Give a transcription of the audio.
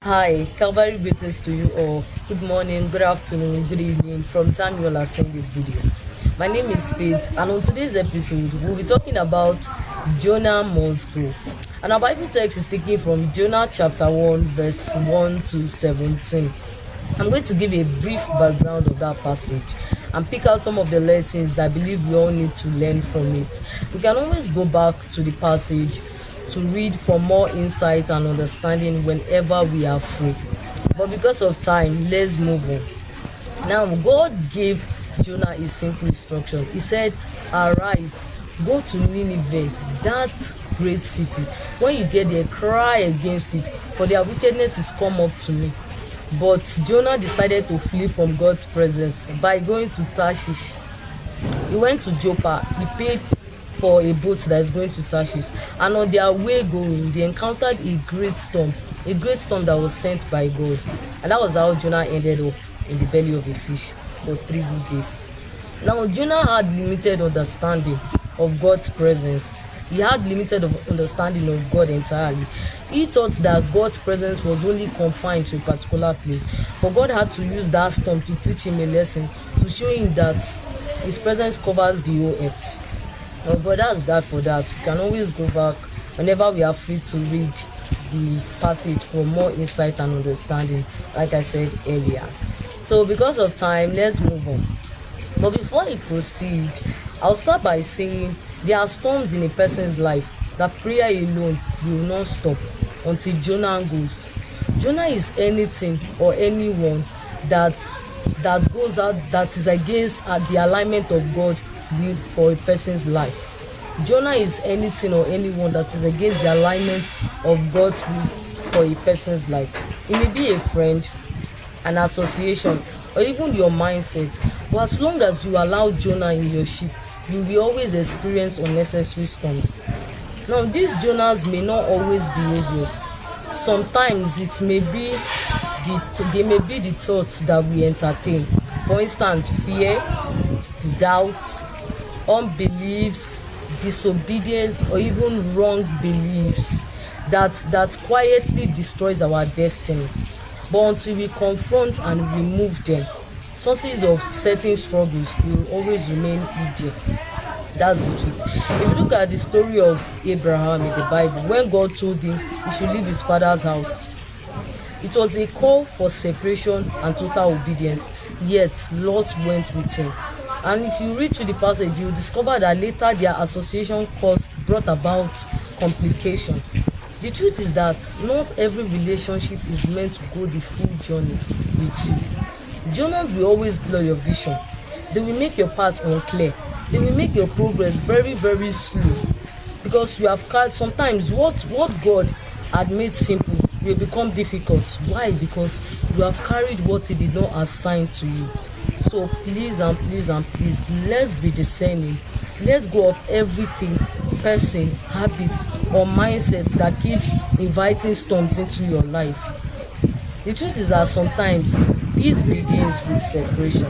Hi, Calvary greetings to you all. Good morning, good afternoon, good evening from time you all are seeing this video. My name is Faith, and on today's episode, we'll be talking about Jonah must go. And our Bible text is taken from Jonah chapter 1, verse 1 to 17. I'm going to give a brief background of that passage and pick out some of the lessons I believe we all need to learn from it. We can always go back to the passage to read for more insight and understanding whenever we are free. But because of time, let's move on. Now, God gave Jonah a simple instruction. He said, "Arise, go to Nineveh, that great city. When you get there, cry against it, for their wickedness is come up to me." But Jonah decided to flee from God's presence by going to Tarshish. He went to Joppa. He paid for a boat that is going to Tarshish, and on their way going, they encountered a great storm that was sent by God, and that was how Jonah ended up in the belly of a fish for 3 good days. Now, Jonah had limited understanding of God's presence. He had limited understanding of God entirely. He thought that God's presence was only confined to a particular place, but God had to use that storm to teach him a lesson, to show him that his presence covers the whole earth. But that's that for that. We can always go back whenever we are free to read the passage for more insight and understanding, like I said earlier. So because of time, let's move on. But before I proceed, I'll start by saying there are storms in a person's life that prayer alone will not stop until Jonah goes. Jonah is anything or anyone that goes out, that is against the alignment of God will for a person's life. Jonah is anything or anyone that is against the alignment of God's will for a person's life. It may be a friend, an association, or even your mindset. But as long as you allow Jonah in your ship, you will always experience unnecessary storms. Now, these Jonahs may not always be obvious. Sometimes it may be they may be the thoughts that we entertain. For instance, fear, doubts, unbeliefs, disobedience, or even wrong beliefs that quietly destroys our destiny. But until we confront and remove them, sources of certain struggles will always remain hidden. That's the truth. If you look at the story of Abraham in the Bible, when God told him he should leave his father's house, it was a call for separation and total obedience, yet Lot went with him. And if you read through the passage, you discover that later their association brought about complication. The truth is that not every relationship is meant to go the full journey with you. Journals will always blur your vision. They will make your path unclear. They will make your progress very, very slow. Because you have carried sometimes what God had made simple will become difficult. Why? Because you have carried what He did not assign to you. So please and please and please, let's be discerning. Let's go of everything, person, habit, or mindset that keeps inviting storms into your life. The truth is that sometimes peace begins with separation.